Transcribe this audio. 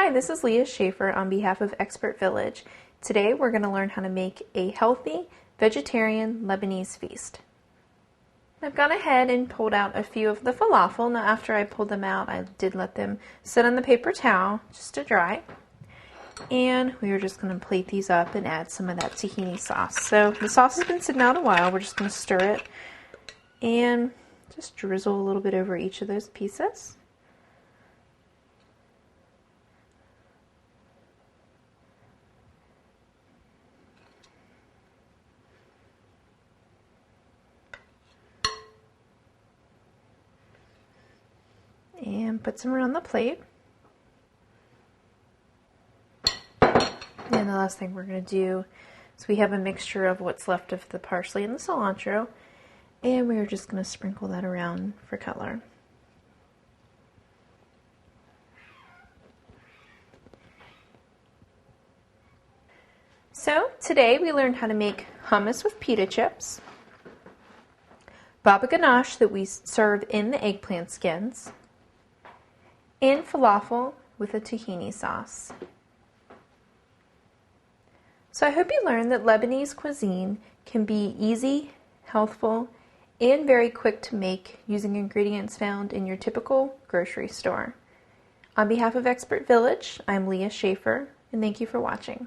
Hi, this is Leah Schaefer on behalf of ExpertVillage. Today we're going to learn how to make a healthy vegetarian Lebanese feast. I've gone ahead and pulled out a few of the falafel. Now after I pulled them out, I did let them sit on the paper towel just to dry. And we are just going to plate these up and add some of that tahini sauce. So the sauce has been sitting out a while. We're just going to stir it and just drizzle a little bit over each of those pieces. And put some around the plate. And the last thing we're going to do is we have a mixture of what's left of the parsley and the cilantro, and we're just going to sprinkle that around for color. So today we learned how to make hummus with pita chips, baba ganoush that we serve in the eggplant skins, and falafel with a tahini sauce. So I hope you learned that Lebanese cuisine can be easy, healthful, and very quick to make using ingredients found in your typical grocery store. On behalf of ExpertVillage, I'm Leah Schaefer, and thank you for watching.